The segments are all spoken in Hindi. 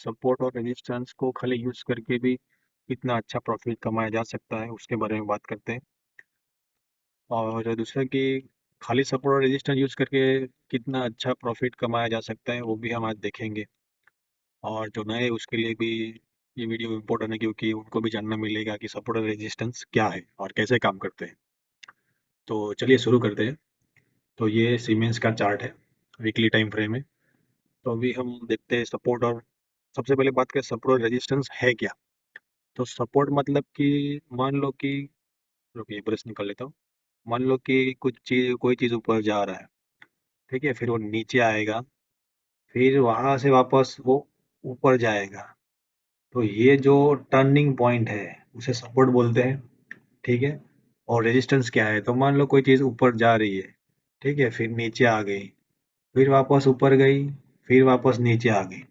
सपोर्ट और रेजिस्टेंस को खाली यूज़ करके भी कितना अच्छा प्रॉफिट कमाया जा सकता है उसके बारे में बात करते हैं। और दूसरा कि खाली सपोर्ट और रेजिस्टेंस यूज़ करके कितना अच्छा प्रॉफिट कमाया जा सकता है वो भी हम आज देखेंगे। और जो नए उसके लिए भी ये वीडियो इम्पोर्टेंट है क्योंकि उनको भी जानना मिलेगा कि सपोर्ट और रेजिस्टेंस क्या है और कैसे काम करते हैं। तो चलिए शुरू करते हैं। तो ये सीमेंस का चार्ट है, वीकली टाइम फ्रेम है। तो अभी हम देखते हैं सपोर्ट और सबसे पहले बात करें सपोर्ट और रेजिस्टेंस है क्या। तो सपोर्ट मतलब कि मान लो कि रुकिए ब्रश निकाल लेता हूँ। मान लो कि कुछ चीज़ कोई चीज़ ऊपर जा रहा है, ठीक है, फिर वो नीचे आएगा, फिर वहां से वापस वो ऊपर जाएगा। तो ये जो टर्निंग पॉइंट है उसे सपोर्ट बोलते हैं, ठीक है। और रेजिस्टेंस क्या है, तो मान लो कोई चीज़ ऊपर जा रही है, ठीक है, फिर नीचे आ गई, फिर वापस ऊपर गई, फिर वापस नीचे आ गई,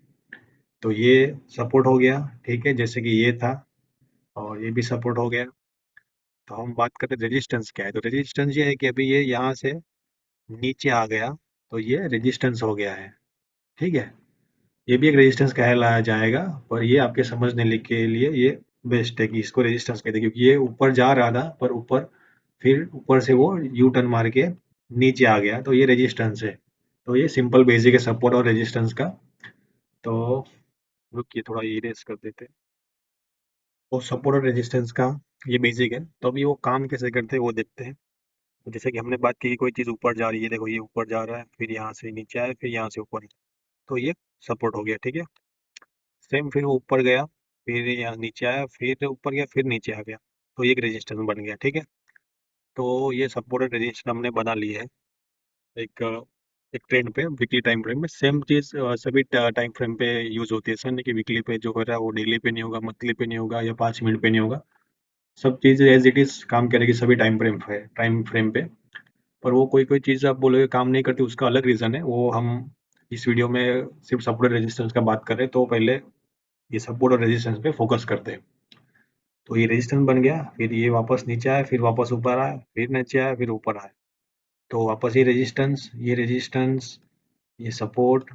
तो ये सपोर्ट हो गया, ठीक है, जैसे कि ये था। और ये भी सपोर्ट हो गया। तो हम बात करते हैं रेजिस्टेंस क्या है। तो रेजिस्टेंस ये है कि अभी ये यहाँ से नीचे आ गया, तो ये रेजिस्टेंस हो गया है, ठीक है। ये भी एक रेजिस्टेंस कहलाया जाएगा, पर ये आपके समझने के लिए ये बेस्ट है कि इसको रेजिस्टेंस कहते हैं, क्योंकि ये ऊपर जा रहा था पर ऊपर फिर ऊपर से वो यू टर्न मार के नीचे आ गया, तो ये रेजिस्टेंस है। तो ये सिंपल बेसिक है सपोर्ट और रेजिस्टेंस का। तो रुकिए थोड़ा इरेज कर देते हैं। तो सपोर्ट और रेजिस्टेंस का ये बेसिक है। तो अभी वो काम कैसे करते हैं वो देखते हैं। तो जैसे कि हमने बात की कि कोई चीज़ ऊपर जा रही है, देखो ये ऊपर जा रहा है, फिर यहाँ से नीचे आया, फिर यहाँ से ऊपर, तो ये सपोर्ट हो गया, ठीक है। सेम फिर वो ऊपर गया, फिर यहाँ नीचे आया, फिर ऊपर गया, फिर नीचे आ गया, तो ये एक रेजिस्टेंस बन गया, ठीक है। तो ये सपोर्ट और रेजिस्टेंस हमने बना ली है एक एक ट्रेंड पे वीकली टाइम फ्रेम में। सेम चीज़ सभी टाइम फ्रेम पे यूज होती है। ऐसा नहीं कि वीकली पे जो हो रहा है वो डेली पे नहीं होगा, मंथली पे नहीं होगा, या 5 मिनट पे नहीं होगा। सब चीज़ एज इट इज काम करेगी सभी टाइम फ्रेम पे। पर वो कोई कोई चीज़ आप बोलोगे काम नहीं करती, उसका अलग रीज़न है, वो हम इस वीडियो में सिर्फ सपोर्ट और रेजिस्टेंस का बात कर रहे हैं। तो पहले ये सपोर्ट और रेजिस्टेंस पे फोकस करते हैं। तो ये रेजिस्टेंस बन गया, फिर ये वापस नीचे आया, फिर वापस ऊपर आया, फिर नीचे आया, फिर ऊपर आया, तो वापस ये रेजिस्टेंस, ये सपोर्ट,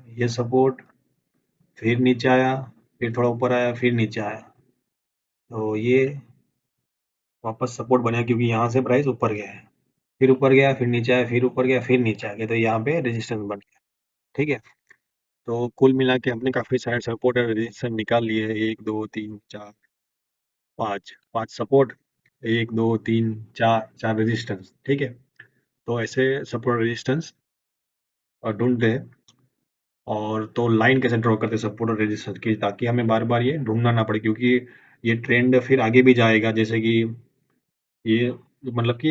फिर नीचे आया, फिर थोड़ा ऊपर आया, फिर नीचे आया, तो ये वापस सपोर्ट बना क्योंकि यहाँ से प्राइस ऊपर गया है, फिर ऊपर गया, फिर नीचे आया, फिर ऊपर गया, फिर नीचे आ गया, तो यहाँ पे रेजिस्टेंस बन गया, ठीक है। तो कुल मिला के हमने काफ़ी सारे सपोर्ट और रेजिस्टेंस निकाल लिए हैं। 1 2 3 4 5 5 सपोर्ट, 1 2 3 4 4 रेजिस्टेंस, ठीक है। तो ऐसे सपोर्ट रेजिस्टेंस ढूंढते हैं। और तो लाइन कैसे ड्रॉ करते हैं सपोर्ट और रेजिस्टेंस की, ताकि हमें बार बार ये ढूंढना ना पड़े, क्योंकि ये ट्रेंड फिर आगे भी जाएगा। जैसे कि ये मतलब कि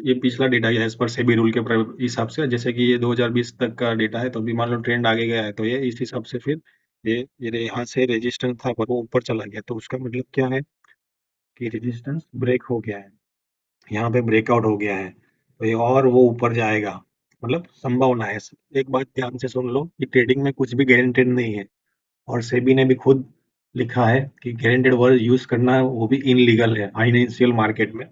ये पिछला डेटा है एज पर सेबी रूल के हिसाब से, जैसे कि ये 2020 तक का डेटा है, तो अभी मान लो ट्रेंड आगे गया है, तो ये इस हिसाब से फिर ये यहाँ से रेजिस्टेंस था पर वो ऊपर चला गया, तो उसका मतलब क्या है कि रेजिस्टेंस ब्रेक हो गया है, यहाँ पे ब्रेकआउट हो गया है, तो ये और वो ऊपर जाएगा, मतलब संभावना है। एक बात ध्यान से सुन लो कि ट्रेडिंग में कुछ भी गारंटेड नहीं है, और सेबी ने भी खुद लिखा है कि गारंटेड वर्ड यूज करना वो भी इनलीगल है फाइनेंशियल मार्केट में,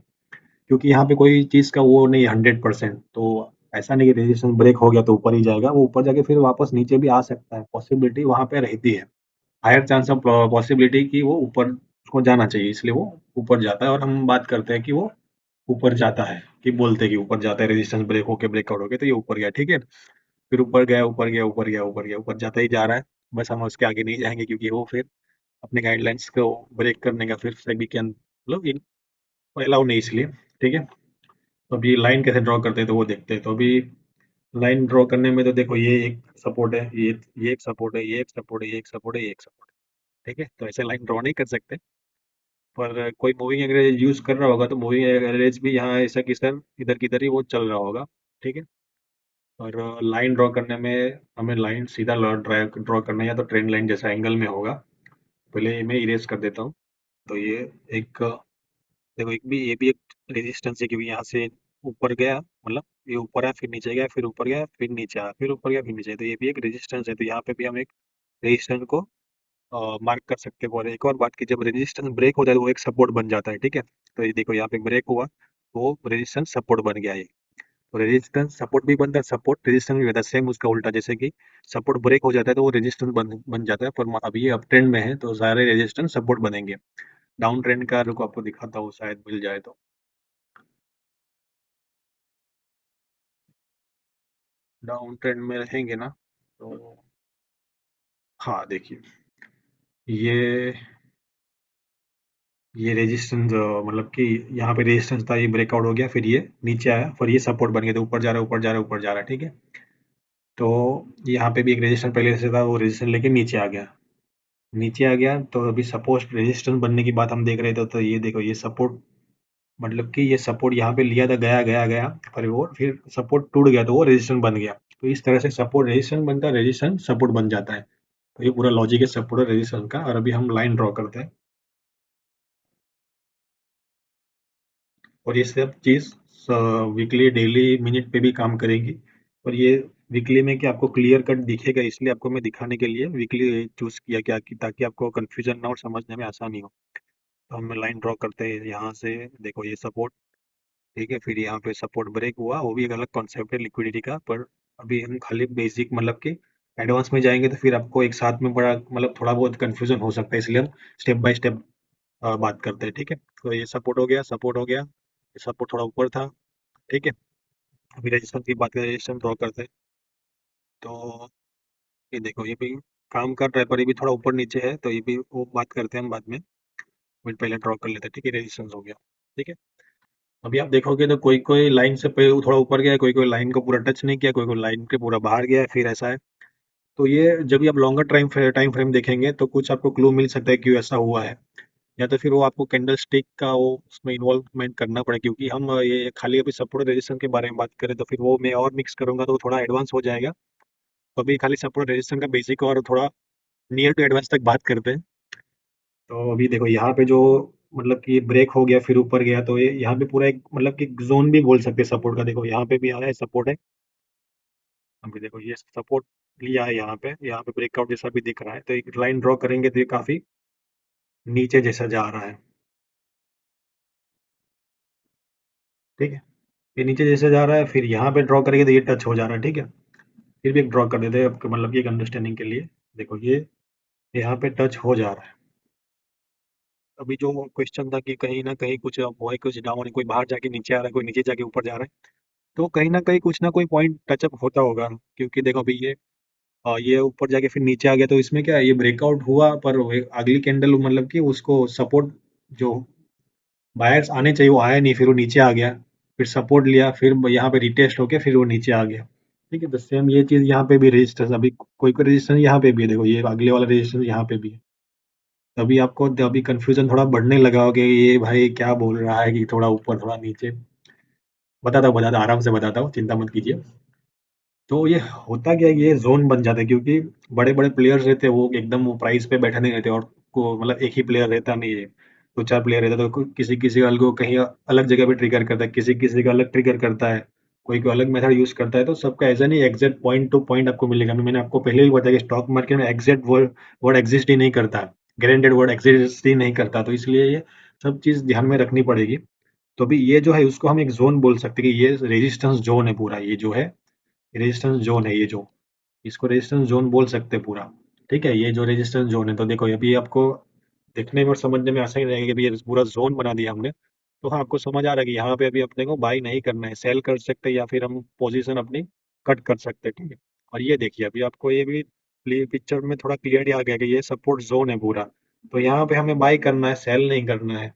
क्योंकि यहाँ पे कोई चीज का वो नहीं 100%। तो ऐसा नहीं कि रेजिस्टेंस ब्रेक हो गया तो ऊपर ही जाएगा, वो ऊपर जाके फिर वापस नीचे भी आ सकता है, पॉसिबिलिटी वहां पे रहती है। हायर चांस ऑफ पॉसिबिलिटी कि वो ऊपर उसको जाना चाहिए, इसलिए वो ऊपर जाता है। और हम बात करते हैं कि वो ऊपर जाता है, कि बोलते हैं कि ऊपर जाता है, रेजिस्टेंस ब्रेक होके ब्रेकआउट हो गया तो ये ऊपर गया, ठीक है। फिर ऊपर गया, ऊपर गया, ऊपर गया, ऊपर गया, ऊपर जाता ही जा रहा है। बस हम उसके आगे नहीं जाएंगे क्योंकि वो फिर अपने गाइडलाइंस को ब्रेक करने का फिर सेबी के मतलब अलाउ नहीं, इसलिए, ठीक है। तो अभी लाइन कैसे ड्रॉ करते हैं तो वो देखते हैं। तो अभी लाइन ड्रॉ करने में तो देखो ये एक सपोर्ट है, ये एक सपोर्ट है, ये एक सपोर्ट है, ये एक सपोर्ट है, ये एक सपोर्ट है, ठीक है। तो ऐसे लाइन ड्रॉ नहीं कर सकते। पर कोई मूविंग एवरेज यूज कर रहा होगा तो मूविंग एवरेज भी यहाँ ऐसा कि सर इधर किधर ही वो चल रहा होगा, ठीक है। और लाइन ड्रॉ करने में हमें लाइन सीधा ड्रॉ करना है या तो ट्रेंड लाइन जैसा एंगल में होगा। पहले मैं इरेज कर देता हूँ। तो ये एक देखो, ये भी एक रेजिस्टेंस है क्योंकि यहाँ से ऊपर गया, मतलब ये ऊपर है, फिर नीचे गया, फिर ऊपर गया, फिर नीचे आया, फिर ऊपर गया, फिर नीचे आया, तो ये भी एक रेजिस्टेंस है। तो यहाँ पे भी हम एक रेजिस्टेंस को मार्क कर सकते हैं। और एक और बात की, जब रेजिस्टेंस ब्रेक होता है तो वो एक सपोर्ट बन जाता है, ठीक है। तो ये देखो यहाँ पे ब्रेक हुआ, वो रेजिस्टेंस सपोर्ट बन गया ये। तो रेजिस्टेंस सपोर्ट भी बनता है, सपोर्ट रेजिस्टेंस भी बनता है, सेम उसका उल्टा। जैसे कि सपोर्ट ब्रेक हो जाता है तो वो रेजिस्टेंस बन जाता है, पर अभी ये अप ट्रेंड में है तो सारे रेजिस्टेंस सपोर्ट बनेंगे। डाउन ट्रेंड का रुको आपको दिखाता हूँ, शायद मिल जाए तो। डाउन ट्रेंड में रहेंगे ना, तो हाँ देखिए, ये ये रेजिस्टेंस मतलब कि यहाँ पे रेजिस्टेंस था, ये ब्रेकआउट हो गया, फिर ये नीचे आया, फिर ये सपोर्ट बन गया, तो ऊपर जा रहा है, ऊपर जा रहा है, ऊपर जा रहा है, ठीक है। तो यहाँ पे भी एक रेजिस्टेंस पहले से था, वो रेजिस्टेंस लेके नीचे आ गया। नीचे आ गया तो अभी सपोज रेजिस्टेंस बनने की बात हम देख रहे थे, तो ये देखो, ये सपोर्ट, मतलब कि ये सपोर्ट यहाँ पे लिया था, गया गया गया, पर वो फिर सपोर्ट टूट गया तो वो रेजिस्टेंस बन गया। तो इस तरह से सपोर्ट रेजिस्टेंस बनता है, रेजिस्टेंस सपोर्ट बन जाता है। तो ये पूरा लॉजिक है सपोर्ट और रेजिस्टेंस का। और अभी हम लाइन ड्रॉ करते हैं, और ये सब चीज़ वीकली, डेली, मिनट पे भी काम करेगी। और ये वीकली में कि आपको क्लियर कट दिखेगा, इसलिए आपको मैं दिखाने के लिए वीकली चूज किया, क्या कि ताकि आपको कंफ्यूजन ना और समझने में आसानी हो। तो हम लाइन ड्रॉ करते हैं यहाँ से, देखो ये सपोर्ट, ठीक है, फिर यहाँ पे सपोर्ट ब्रेक हुआ, वो भी एक अलग कॉन्सेप्ट है लिक्विडिटी का, पर अभी हम खाली बेसिक, मतलब कि एडवांस में जाएंगे तो फिर आपको एक साथ में बड़ा, मतलब थोड़ा बहुत कंफ्यूजन हो सकता है, इसलिए हम स्टेप बाय स्टेप बात करते हैं, ठीक है। तो ये सपोर्ट हो गया, सपोर्ट हो गया, ये सपोर्ट थोड़ा ऊपर था, ठीक है। अभी रेजिस्टेंस की बात करें, रेजिस्टेंस ड्रॉ करते हैं, तो ये देखो, ये भी काम कर रहा है, पर ये भी थोड़ा ऊपर नीचे है, तो ये भी वो बात करते हैं हम बाद में, बट पहले ड्रॉ कर लेते हैं, ठीक है। रेजिस्टेंस हो गया, ठीक है। अभी आप देखोगे तो कोई कोई लाइन से पे थोड़ा ऊपर गया है, कोई कोई लाइन को पूरा टच नहीं किया, कोई कोई लाइन के पूरा बाहर गया है, फिर ऐसा है। तो ये जब भी आप लॉन्गर टाइम फ्रेम देखेंगे तो कुछ आपको क्लू मिल सकता है क्यों ऐसा हुआ है, या तो फिर वो आपको कैंडल स्टिक का वो उसमें इन्वॉल्वमेंट करना पड़े, क्योंकि हम ये खाली अभी सपोर्ट रेजिस्टेंस के बारे में बात करें तो फिर वो मैं और मिक्स करूंगा तो थोड़ा एडवांस हो जाएगा। तो अभी खाली सपोर्ट रेजिस्टेंस का बेसिक और थोड़ा नियर टू एडवांस तक बात करते हैं। तो अभी देखो यहाँ पे जो, मतलब कि ब्रेक हो गया फिर ऊपर गया, तो ये यहाँ पे पूरा एक, मतलब कि जोन भी बोल सकते हैं सपोर्ट का। देखो यहाँ पे भी आया है, सपोर्ट है। अभी देखो ये सपोर्ट लिया है, यहाँ पे ब्रेकआउट जैसा भी दिख रहा है, तो एक लाइन ड्रॉ करेंगे तो ये काफी नीचे जैसा जा रहा है, ठीक है। ये नीचे जैसे जा रहा है, फिर यहाँ पे ड्रॉ करेंगे तो ये टच हो जा रहा है, ठीक है। फिर भी एक ड्रॉ कर देते हैं आपके, मतलब कि एक अंडरस्टैंडिंग के लिए। देखो ये यहाँ पे टच हो जा रहा है। अभी जो क्वेश्चन था कि कहीं ना कहीं कुछ अप हुआ है, कुछ डाउन है, कोई बाहर जाके नीचे आ रहा है, कोई नीचे जाके ऊपर जा रहा है, तो कहीं ना कहीं कुछ ना कोई पॉइंट टचअप होता होगा। क्योंकि देखो अभी ये ऊपर जाके फिर नीचे आ गया, तो इसमें क्या है, ये ब्रेकआउट हुआ, पर अगली कैंडल, मतलब कि उसको सपोर्ट जो बायर्स आने चाहिए वो आया नहीं, फिर वो नीचे आ गया। फिर सपोर्ट लिया, फिर यहाँ पे रिटेस्ट होके फिर वो नीचे आ गया, ठीक है। तो सेम ये चीज यहाँ पे भी रजिस्टेंस, अभी कोई कोई रजिस्टेंस यहाँ पे भी है, देखो ये अगले वाला रजिस्टेंस यहाँ पे भी है। तभी आपको अभी कंफ्यूजन थोड़ा बढ़ने लगा हो कि ये भाई क्या बोल रहा है, कि थोड़ा ऊपर थोड़ा नीचे। बताता हूँ, आराम से बताता हूँ, चिंता मत कीजिए। तो ये होता क्या है, ये जोन बन जाता है, क्योंकि बड़े बड़े प्लेयर्स रहते हैं, वो एकदम वो प्राइस पे बैठे नहीं रहते, और को मतलब एक ही प्लेयर रहता नहीं है, दो चार प्लेयर रहता है, तो किसी किसी का को कहीं अलग जगह पे ट्रिगर करता है, किसी किसी का अलग ट्रिगर करता है, कोई कोई अलग मेथड यूज करता है। तो सबका ऐसा नहीं एग्जैक्ट पॉइंट टू पॉइंट आपको मिलेगा। मैंने आपको पहले ही बताया कि स्टॉक मार्केट में एग्जैक्ट वर्ड वर्ड एग्जिस्ट ही नहीं करता, गारंटेड वर्ड एग्जिस्ट ही नहीं करता, तो इसलिए ये सब चीज ध्यान में रखनी पड़ेगी। तो अभी ये जो है उसको हम एक जोन बोल सकते हैं, कि ये रेजिस्टेंस जोन है पूरा, ये जो है रेजिस्टेंस जोन है, ये जो, इसको रेजिस्टेंस जोन बोल सकते हैं पूरा, ठीक है। ये जो रेजिस्टेंस जोन है, तो देखो अभी आपको देखने में और समझने में आसानी रहेगी कि अभी ये पूरा जोन बना दिया हमने। तो हाँ, आपको समझ आ रहा है कि यहाँ पे अभी अपने को बाई नहीं करना है, सेल कर सकते हैं, या फिर हम पोजीशन अपनी कट कर सकते हैं, ठीक है। और ये देखिए, अभी आपको ये भी पिक्चर में थोड़ा क्लियरली आ गया कि ये सपोर्ट जोन है पूरा। तो यहाँ पे हमें बाई करना है, सेल नहीं करना है,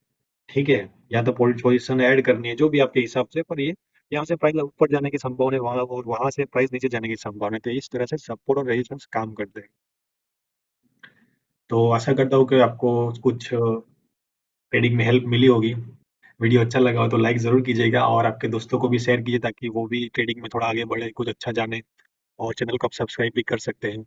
ठीक है। या तो पोजीशन ऐड करनी है, जो भी आपके हिसाब से, पर ये यहाँ से प्राइस ऊपर जाने की संभावना है, वहां, और वहां से प्राइस नीचे जाने की संभावना है। तो इस तरह से सपोर्ट और रेजिस्टेंस काम करते हैं। तो आशा करता हूँ कि आपको कुछ ट्रेडिंग में हेल्प मिली होगी। वीडियो अच्छा लगा हो तो लाइक ज़रूर कीजिएगा, और आपके दोस्तों को भी शेयर कीजिए, ताकि वो भी ट्रेडिंग में थोड़ा आगे बढ़े, कुछ अच्छा जाने। और चैनल को आप सब्सक्राइब भी कर सकते हैं।